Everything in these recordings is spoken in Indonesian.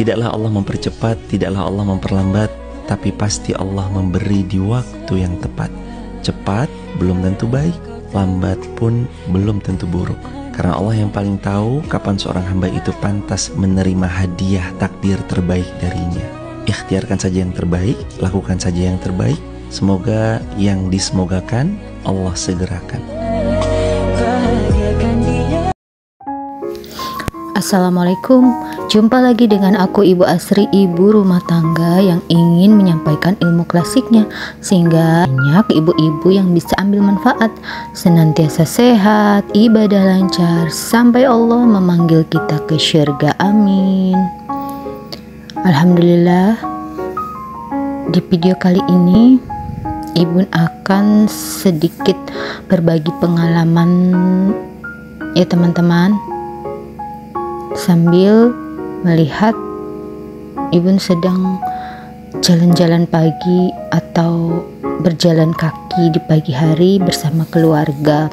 Tidaklah Allah mempercepat, tidaklah Allah memperlambat, tapi pasti Allah memberi di waktu yang tepat. Cepat belum tentu baik, lambat pun belum tentu buruk. Karena Allah yang paling tahu kapan seorang hamba itu pantas menerima hadiah takdir terbaik darinya. Ikhtiarkan saja yang terbaik, lakukan saja yang terbaik. Semoga yang disemogakan Allah segerakan. Assalamualaikum, jumpa lagi dengan aku Ibu Asri, ibu rumah tangga yang ingin menyampaikan ilmu klasiknya sehingga banyak ibu-ibu yang bisa ambil manfaat, senantiasa sehat, ibadah lancar sampai Allah memanggil kita ke syurga, amin. Alhamdulillah, di video kali ini Ibu akan sedikit berbagi pengalaman ya teman-teman, sambil melihat Ibu sedang jalan-jalan pagi atau berjalan kaki di pagi hari bersama keluarga.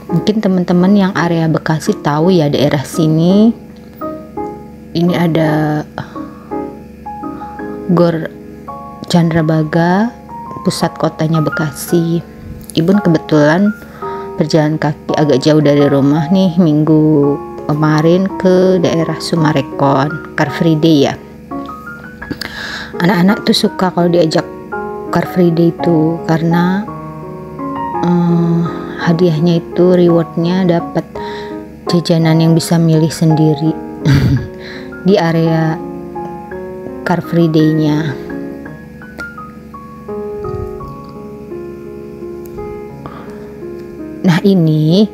Mungkin teman-teman yang area Bekasi tahu ya, daerah sini ini ada Gor Candrabaga, pusat kotanya Bekasi. Ibu kebetulan berjalan kaki agak jauh dari rumah nih minggu kemarin ke daerah Sumarekon, Car Free Day ya. Anak-anak tuh suka kalau diajak Car Free Day itu karena hadiahnya itu, rewardnya dapat jajanan yang bisa milih sendiri di area Car Free Day-nya. Nah ini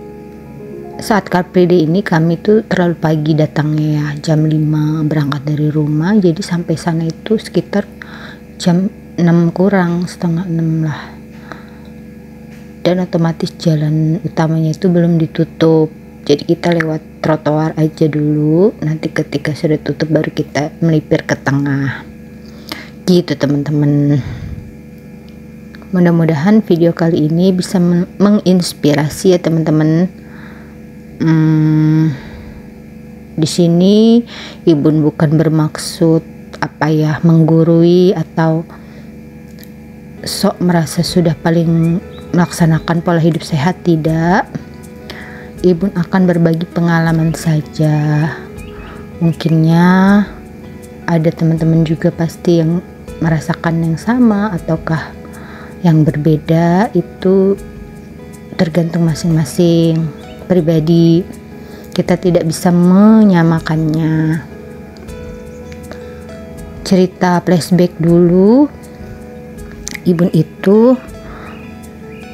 saat Car Free Day ini kami tuh terlalu pagi datangnya ya, jam 5 berangkat dari rumah, jadi sampai sana itu sekitar jam 6 kurang, setengah 6 lah. Dan otomatis jalan utamanya itu belum ditutup, jadi kita lewat trotoar aja dulu, nanti ketika sudah tutup baru kita melipir ke tengah gitu teman-teman. Mudah-mudahan video kali ini bisa menginspirasi ya teman-teman. Di sini Ibu bukan bermaksud menggurui atau sok merasa sudah paling melaksanakan pola hidup sehat, tidak. Ibu akan berbagi pengalaman saja. Mungkinnya ada teman-teman juga pasti yang merasakan yang sama ataukah yang berbeda, itu tergantung masing-masing pribadi, kita tidak bisa menyamakannya. Cerita flashback dulu, Ibu itu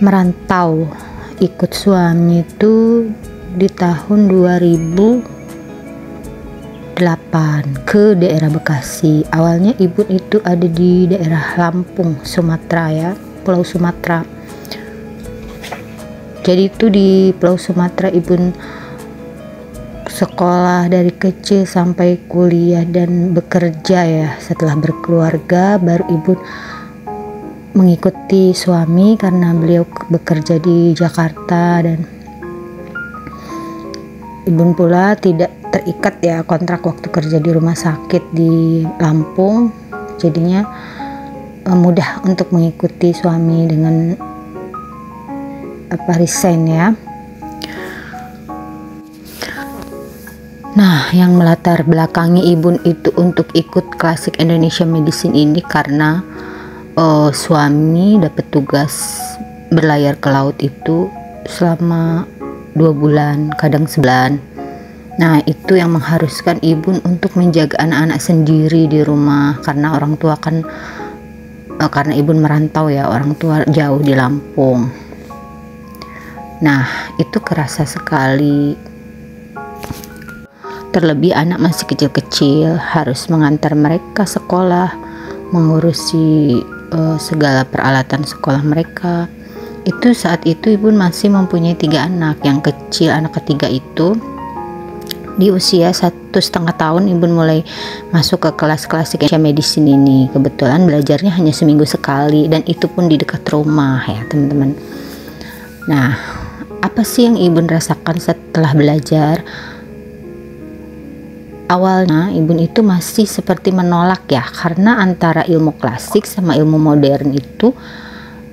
merantau ikut suami itu di tahun 2008 ke daerah Bekasi. Awalnya Ibu itu ada di daerah Lampung, Sumatera ya, Pulau Sumatera. Jadi itu di Pulau Sumatera Ibu sekolah dari kecil sampai kuliah dan bekerja ya. Setelah berkeluarga baru Ibu mengikuti suami karena beliau bekerja di Jakarta, dan Ibu pula tidak terikat ya kontrak waktu kerja di rumah sakit di Lampung. Jadinya mudah untuk mengikuti suami dengan resign ya. Nah, yang melatar belakangi Ibu itu untuk ikut Klasik Indonesia Medicine ini karena suami dapat tugas berlayar ke laut itu selama 2 bulan, kadang sebulan. Nah, itu yang mengharuskan Ibu untuk menjaga anak-anak sendiri di rumah karena orang tua kan karena Ibu merantau ya, orang tua jauh di Lampung. Nah, itu kerasa sekali. Terlebih anak masih kecil-kecil, harus mengantar mereka sekolah, mengurusi segala peralatan sekolah mereka. Itu saat itu Ibu masih mempunyai 3 anak. Yang kecil, anak ketiga itu di usia 1,5 tahun Ibu mulai masuk ke kelas Klasik Indonesia Medicine ini. Kebetulan belajarnya hanya seminggu sekali, dan itu pun di dekat rumah ya teman-teman. Nah, apa sih yang Ibu rasakan setelah belajar? awalnya ibu itu masih seperti menolak ya, karena antara ilmu klasik sama ilmu modern itu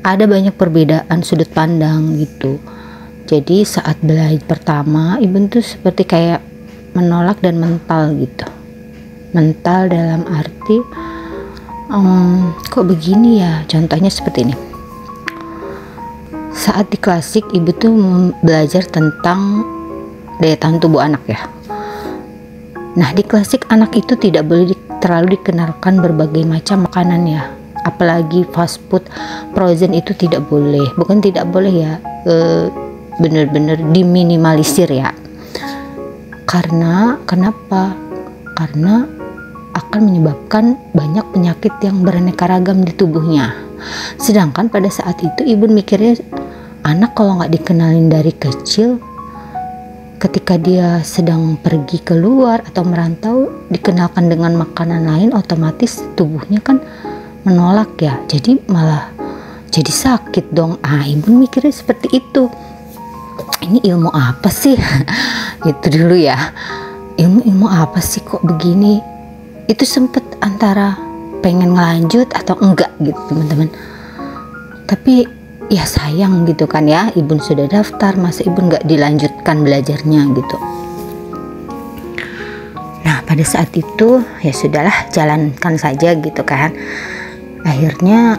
ada banyak perbedaan sudut pandang gitu. Jadi saat belajar pertama ibu tuh seperti kayak menolak dan mental gitu. Mental dalam arti kok begini ya, contohnya seperti ini. Saat di klasik ibu tuh belajar tentang daya tahan tubuh anak ya. Nah, di klasik anak itu tidak boleh terlalu dikenalkan berbagai macam makanan ya, apalagi fast food, frozen itu tidak boleh. Bukan tidak boleh ya, bener-bener diminimalisir ya. Karena kenapa? Karena akan menyebabkan banyak penyakit yang beraneka ragam di tubuhnya. Sedangkan pada saat itu ibu mikirnya, anak kalau nggak dikenalin dari kecil, ketika dia sedang pergi keluar atau merantau, dikenalkan dengan makanan lain, otomatis tubuhnya kan menolak ya, jadi malah jadi sakit dong. Ibu mikirnya seperti itu. Ini ilmu apa sih? Itu dulu ya, ilmu apa sih kok begini. Itu sempet antara pengen ngelanjut atau enggak gitu teman-teman, tapi ya sayang gitu kan ya, ibu sudah daftar, masa ibu nggak dilanjutkan belajarnya gitu. Nah pada saat itu ya sudahlah, jalankan saja gitu kan. Akhirnya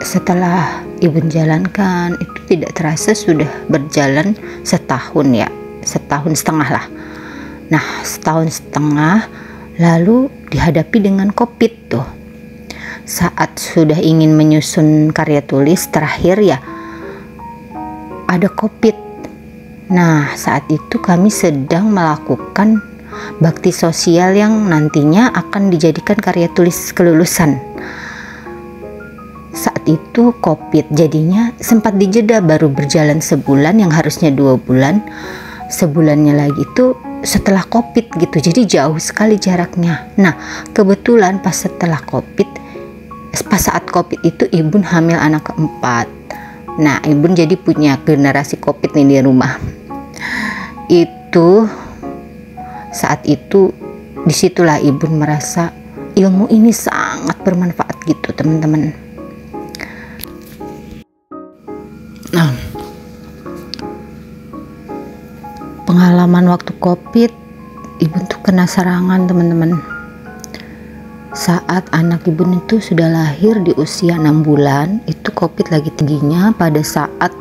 setelah ibu jalankan itu tidak terasa sudah berjalan setahun ya, setahun setengah lah. Nah setahun setengah lalu dihadapi dengan COVID tuh. Saat sudah ingin menyusun karya tulis terakhir ya, ada COVID. Nah saat itu kami sedang melakukan bakti sosial yang nantinya akan dijadikan karya tulis kelulusan. Saat itu COVID, jadinya sempat dijeda, baru berjalan sebulan yang harusnya 2 bulan. Sebulannya lagi itu setelah COVID gitu, jadi jauh sekali jaraknya. Nah kebetulan pas setelah COVID, pas saat COVID itu ibu hamil anak keempat. Nah ibu jadi punya generasi COVID nih di rumah. Itu saat itu disitulah ibu merasa ilmu ini sangat bermanfaat gitu teman-teman. Nah pengalaman waktu COVID, ibu tuh kena serangan teman-teman. Saat anak ibu itu sudah lahir di usia 6 bulan, itu COVID lagi tingginya. Pada saat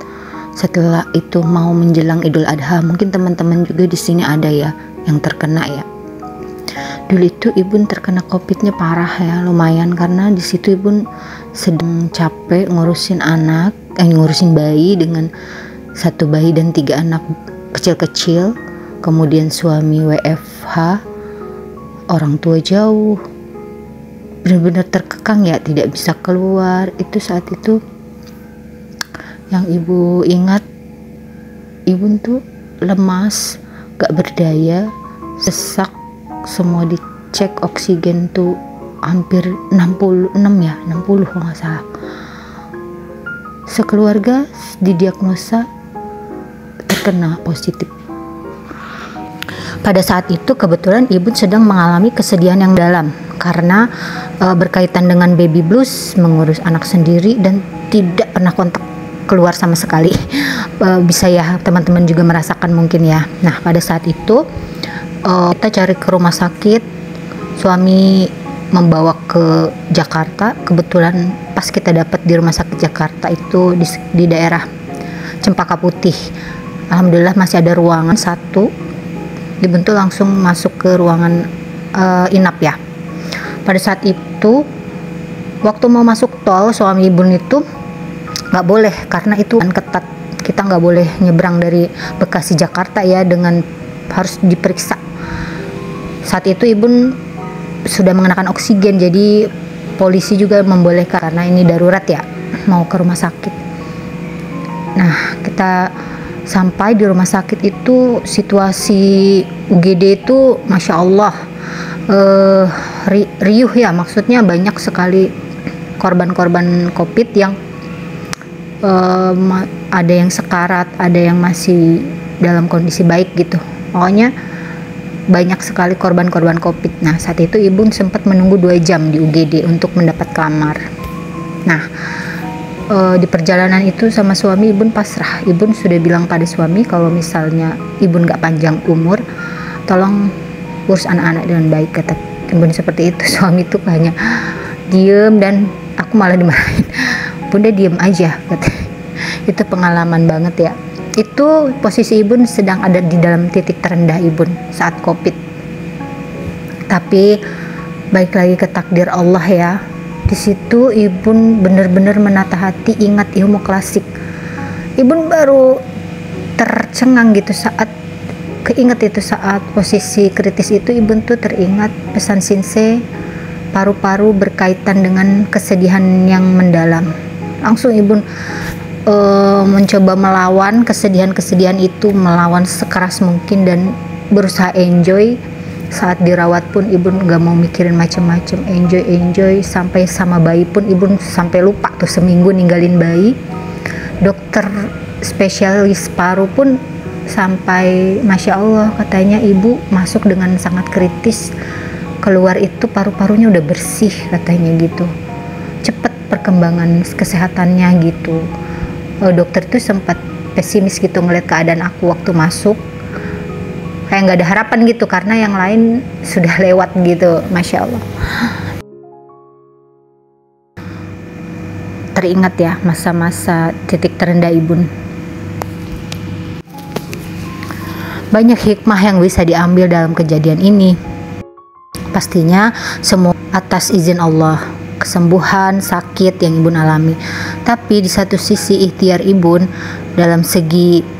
setelah itu mau menjelang Idul Adha, mungkin teman-teman juga di sini ada ya yang terkena ya. Dulu itu ibu terkena COVID-nya parah ya, lumayan, karena di situ ibu sedang capek ngurusin anak, ngurusin bayi, dengan 1 bayi dan 3 anak kecil-kecil, kemudian suami WFH, orang tua jauh, benar-benar terkekang ya, tidak bisa keluar. Itu saat itu yang ibu ingat, ibu tuh lemas, gak berdaya, sesak, semua dicek oksigen tuh hampir 66 ya, 60 kalau nggak salah. Sekeluarga didiagnosa terkena positif. Pada saat itu kebetulan ibu sedang mengalami kesedihan yang dalam karena berkaitan dengan baby blues, mengurus anak sendiri dan tidak pernah kontak keluar sama sekali. Bisa ya teman-teman juga merasakan mungkin ya. Nah pada saat itu kita cari ke rumah sakit, suami membawa ke Jakarta. Kebetulan pas kita dapat di rumah sakit Jakarta itu di daerah Cempaka Putih, alhamdulillah masih ada ruangan 1. Ibu tuh langsung masuk ke ruangan inap ya. Pada saat itu waktu mau masuk tol, suami ibu itu nggak boleh karena itu kan ketat, kita nggak boleh nyebrang dari Bekasi Jakarta ya, dengan harus diperiksa. Saat itu ibu sudah mengenakan oksigen, jadi polisi juga membolehkan karena ini darurat ya, mau ke rumah sakit. Nah kita sampai di rumah sakit itu situasi UGD itu Masya Allah riuh ya, maksudnya banyak sekali korban-korban COVID yang ada yang sekarat, ada yang masih dalam kondisi baik gitu. Pokoknya banyak sekali korban-korban COVID. Nah, saat itu ibu sempat menunggu 2 jam di UGD untuk mendapat kamar. Nah, di perjalanan itu sama suami ibu pasrah. Ibu sudah bilang pada suami kalau misalnya ibu nggak panjang umur, tolong urus anak-anak dengan baik, kata ibu seperti itu. Suami itu hanya diem dan aku malah dimarahin. Bunda diem aja, kata. Itu pengalaman banget ya. Itu posisi ibu sedang ada di dalam titik terendah ibu saat COVID. Tapi balik lagi ke takdir Allah ya. Di situ ibu benar-benar menata hati, ingat ilmu klasik. Ibu baru tercengang gitu saat keinget itu, saat posisi kritis itu ibu tuh teringat pesan Shinsei, paru-paru berkaitan dengan kesedihan yang mendalam. Langsung ibu mencoba melawan kesedihan-kesedihan itu, melawan sekeras mungkin dan berusaha enjoy. Saat dirawat pun ibu nggak mau mikirin macem-macem, enjoy sampai sama bayi pun ibu sampai lupa tuh seminggu ninggalin bayi. Dokter spesialis paru pun sampai masya Allah katanya ibu masuk dengan sangat kritis, keluar itu paru-parunya udah bersih katanya gitu, cepet perkembangan kesehatannya gitu. Dokter tuh sempat pesimis gitu ngeliat keadaan aku waktu masuk, kayak nggak ada harapan gitu karena yang lain sudah lewat gitu, masya Allah. Teringat ya masa-masa titik terendah ibu. Banyak hikmah yang bisa diambil dalam kejadian ini. Pastinya semua atas izin Allah, kesembuhan sakit yang ibu alami. Tapi di satu sisi ikhtiar ibu dalam segi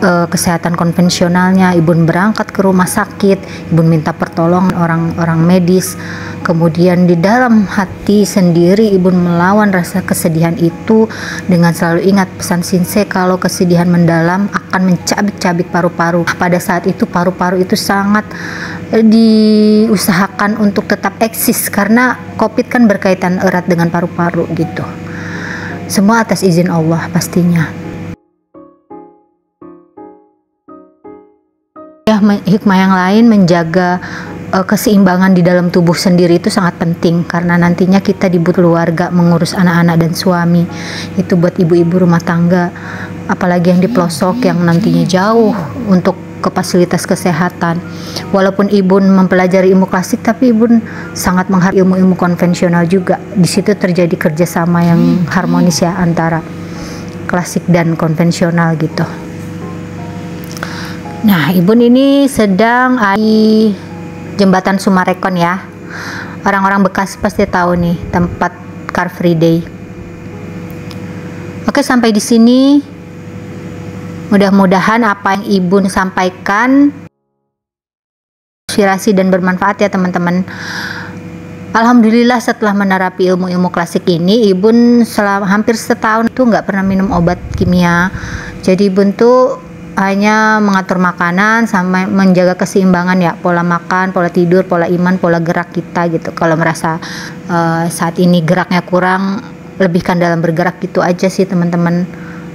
kesehatan konvensionalnya, ibu berangkat ke rumah sakit, ibu minta pertolongan orang-orang medis. Kemudian di dalam hati sendiri ibu melawan rasa kesedihan itu dengan selalu ingat pesan Shinsei kalau kesedihan mendalam akan mencabik-cabik paru-paru. Pada saat itu paru-paru itu sangat diusahakan untuk tetap eksis karena COVID kan berkaitan erat dengan paru-paru gitu. Semua atas izin Allah pastinya. Hikmah yang lain, menjaga keseimbangan di dalam tubuh sendiri itu sangat penting karena nantinya kita dibutuh keluarga, mengurus anak-anak dan suami. Itu buat ibu-ibu rumah tangga, apalagi yang di pelosok yang nantinya jauh untuk ke fasilitas kesehatan. Walaupun ibu mempelajari ilmu klasik, tapi ibu sangat menghargai ilmu-ilmu konvensional juga. Di situ terjadi kerjasama yang harmonis ya antara klasik dan konvensional gitu. Nah, ibu ini sedang di Jembatan Sumarekon ya. Orang-orang Bekasi pasti tahu nih tempat Car Free Day. Oke, sampai di sini. Mudah-mudahan apa yang ibu sampaikan inspirasi dan bermanfaat ya teman-teman. Alhamdulillah setelah menerapi ilmu-ilmu klasik ini, ibu selama hampir setahun tuh nggak pernah minum obat kimia. Jadi ibu tuh hanya mengatur makanan sama menjaga keseimbangan ya, pola makan, pola tidur, pola iman, pola gerak kita gitu. Kalau merasa saat ini geraknya kurang, lebihkan dalam bergerak gitu aja sih teman-teman.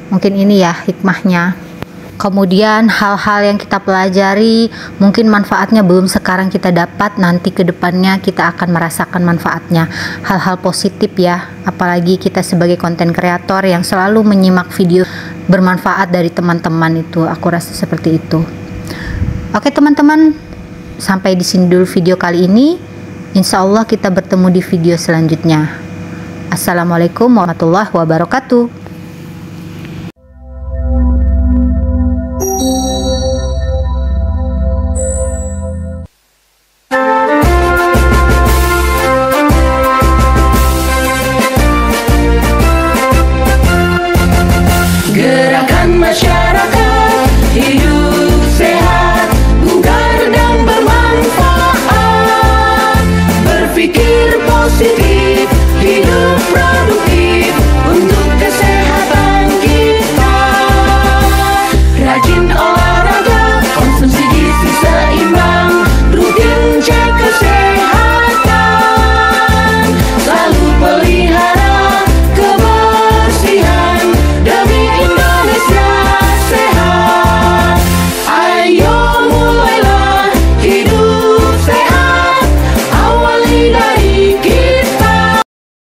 Mungkin ini ya hikmahnya. Kemudian hal-hal yang kita pelajari mungkin manfaatnya belum sekarang kita dapat, nanti ke depannya kita akan merasakan manfaatnya. Hal-hal positif ya, apalagi kita sebagai konten kreator yang selalu menyimak video bermanfaat dari teman-teman itu, aku rasa seperti itu. Oke teman-teman, sampai di sini dulu video kali ini. Insya Allah kita bertemu di video selanjutnya. Assalamualaikum warahmatullahi wabarakatuh.